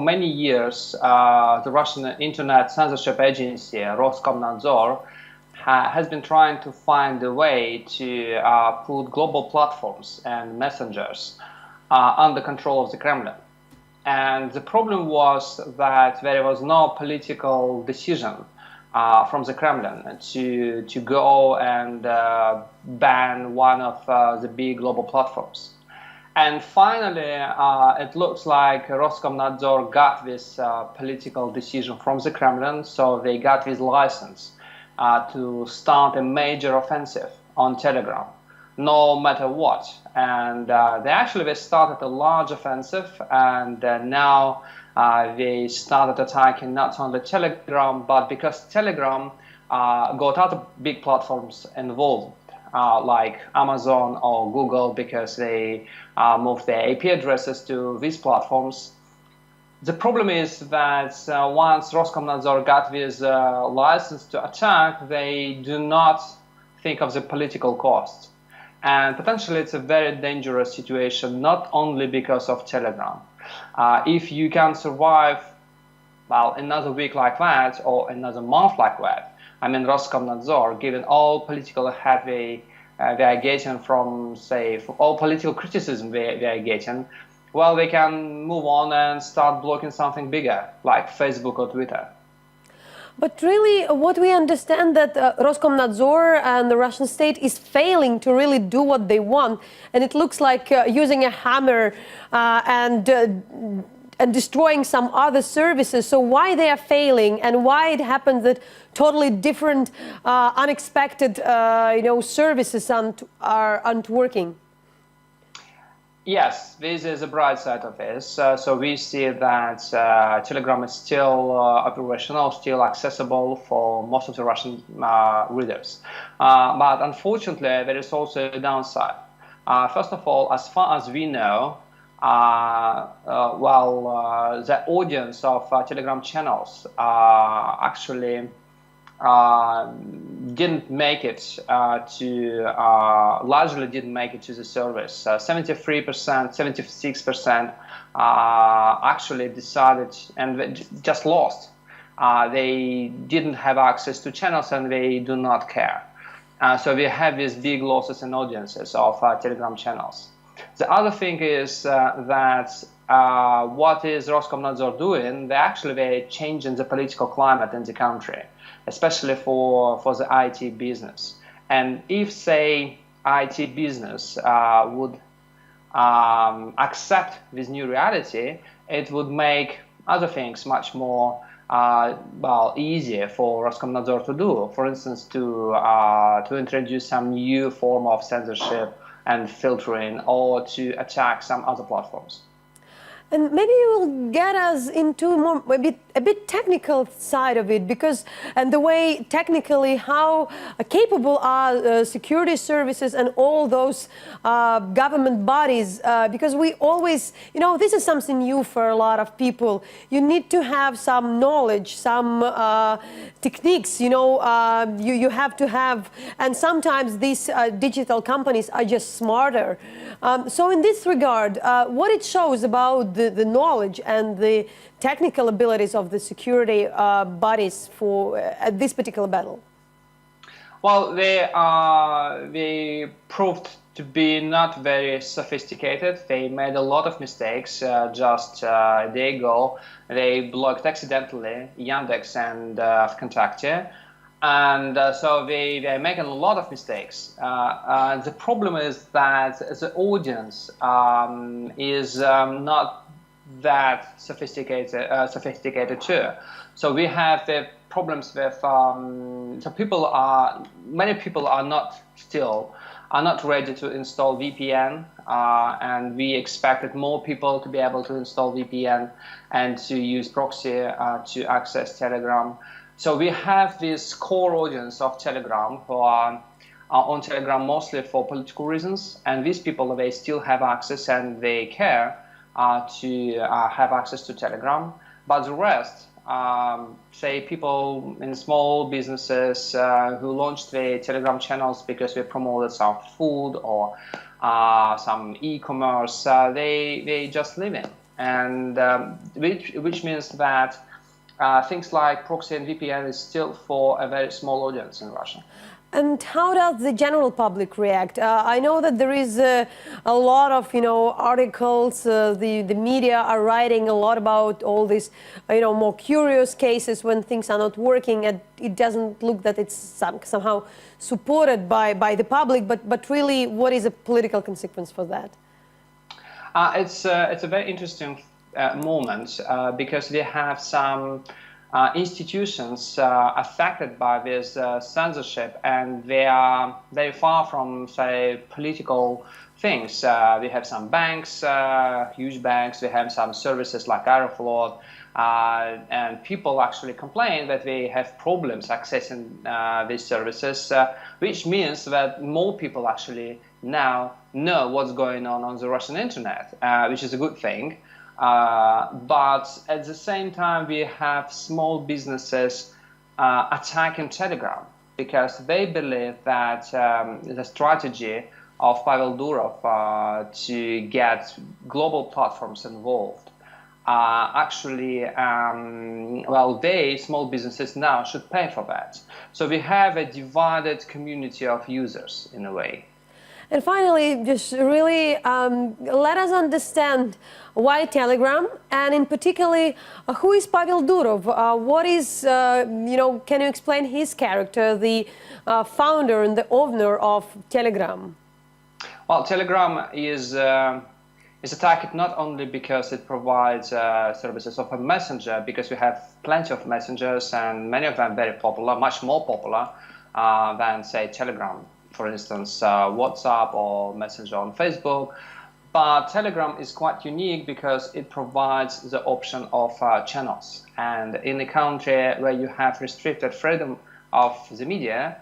for many years, the Russian Internet Censorship Agency, Roskomnadzor, has been trying to find a way to put global platforms and messengers under control of the Kremlin. And the problem was that there was no political decision from the Kremlin to go and ban one of the big global platforms. And finally, it looks like Roskomnadzor got this political decision from the Kremlin, so they got this license to start a major offensive on Telegram, no matter what. And they started a large offensive, and now they started attacking not only Telegram, but because Telegram got other big platforms involved, like Amazon or Google, because they moved their IP addresses to these platforms. The problem is that once Roskomnadzor got this license to attack, they do not think of the political cost. And potentially it's a very dangerous situation, not only because of Telegram. If you can survive, well, another week like that, or another month like that, I mean, Roskomnadzor, given all political heavy they are getting from, say, all political criticism they are getting, well, they can move on and start blocking something bigger, like Facebook or Twitter. But really, what we understand that Roskomnadzor and the Russian state is failing to really do what they want, and it looks like using a hammer and destroying some other services. So why they are failing, and why it happens that totally different, unexpected, services aren't working? Yes, this is a bright side of this. So we see that Telegram is still operational, still accessible for most of the Russian readers. But unfortunately, there is also a downside. First of all, as far as we know, the audience of Telegram channels actually didn't make it largely didn't make it to the service. 73%, 76% actually decided and just lost. They didn't have access to channels and they do not care. So we have these big losses in audiences of Telegram channels. The other thing is that what is Roskomnadzor doing? They're changing the political climate in the country, especially for the IT business. And if, say, IT business would accept this new reality, it would make other things much more easier for Roskomnadzor to do. For instance, to introduce some new form of censorship and filtering, or to attack some other platforms. And maybe you will get us into a bit technical side of it, and the way technically how capable are security services and all those government bodies, because we always, this is something new for a lot of people. You need to have some knowledge, some techniques, you have to have, and sometimes these digital companies are just smarter. So in this regard, what it shows about the knowledge and the technical abilities of the security bodies for at this particular battle? Well, they proved to be not very sophisticated. They made a lot of mistakes. Just a day ago, they blocked accidentally Yandex and Vkontakte. And so they're making a lot of mistakes. The problem is that the audience is not that sophisticated too. So we have the problems with many people are not ready to install VPN, and we expected more people to be able to install VPN and to use proxy to access Telegram. So we have this core audience of Telegram who are on Telegram mostly for political reasons, and these people, they still have access and they care to have access to Telegram. But the rest, say people in small businesses who launched their Telegram channels because they promoted some food or some e-commerce, they just leave it. and which means that things like proxy and VPN is still for a very small audience in Russia. And how does the general public react? I know that there is a lot of, articles. The media are writing a lot about all these, more curious cases when things are not working, and it doesn't look that it's somehow supported by the public. But really, what is a political consequence for that? It's a very interesting moment because we have some institutions affected by this censorship, and they are very far from, say, political things. We have some banks, huge banks. We have some services like Aeroflot, and people actually complain that they have problems accessing these services, which means that more people actually now know what's going on the Russian internet, which is a good thing. But at the same time, we have small businesses attacking Telegram because they believe that the strategy of Pavel Durov to get global platforms involved actually, small businesses now should pay for that. So we have a divided community of users in a way. And finally, just really let us understand why Telegram, and in particular, who is Pavel Durov? What is, can you explain his character, the founder and the owner of Telegram? Well, Telegram is attacked not only because it provides services of a messenger, because we have plenty of messengers and many of them very popular, much more popular than, say, Telegram. For instance, WhatsApp or Messenger on Facebook. But Telegram is quite unique because it provides the option of channels. And in a country where you have restricted freedom of the media,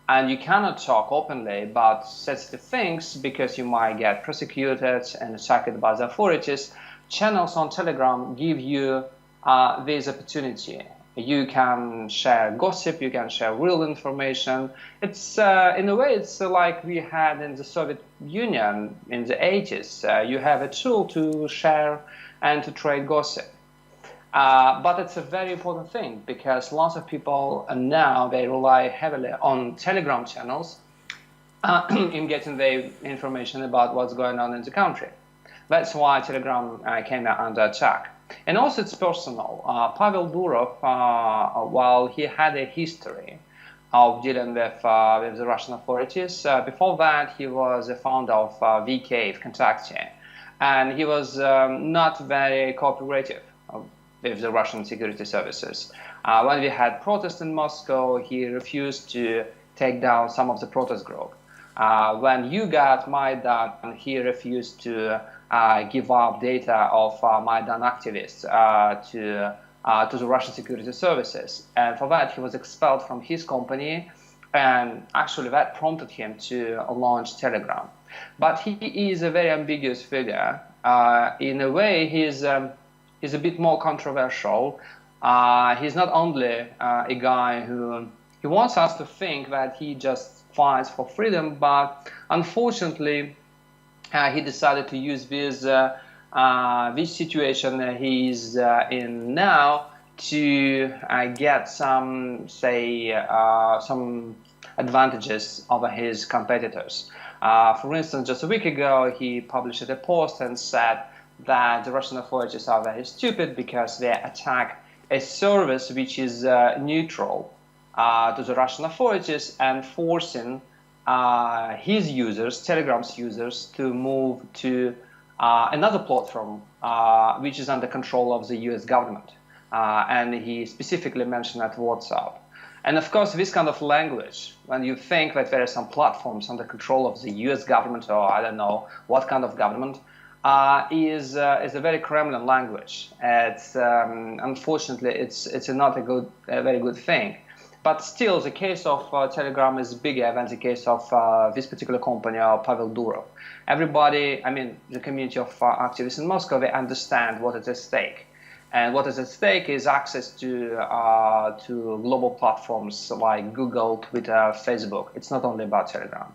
and you cannot talk openly about sensitive things because you might get prosecuted and attacked by the authorities, channels on Telegram give you this opportunity. You can share gossip, you can share real information. It's in a way, it's like we had in the Soviet Union in the 80s. You have a tool to share and to trade gossip. But it's a very important thing because lots of people now, they rely heavily on Telegram channels in getting their information about what's going on in the country. That's why Telegram came under attack. And also it's personal. Pavel Durov, while he had a history of dealing with the Russian authorities, before that he was a founder of VK, Vkontakte, and he was not very cooperative with the Russian security services. When we had protests in Moscow, he refused to take down some of the protest group. When you got Maidan, he refused to give up data of Maidan activists to the Russian security services. And for that, he was expelled from his company. And actually, that prompted him to launch Telegram. But he is a very ambiguous figure. In a way, he's a bit more controversial. He's not only a guy who he wants us to think that he just fights for freedom, but unfortunately, he decided to use this situation he's in now to get some, say, some advantages over his competitors. For instance, just a week ago, he published a post and said that the Russian authorities are very stupid because they attack a service which is neutral to the Russian authorities and forcing his users, Telegram's users, to move to another platform which is under control of the US government. And he specifically mentioned that WhatsApp. And of course, this kind of language, when you think that there are some platforms under control of the US government, or I don't know what kind of government, is a very Kremlin language. It's unfortunately, it's not a very good thing. But still, the case of Telegram is bigger than the case of this particular company, Pavel Durov. Everybody, I mean, the community of activists in Moscow, they understand what is at stake. And what is at stake is access to global platforms like Google, Twitter, Facebook. It's not only about Telegram.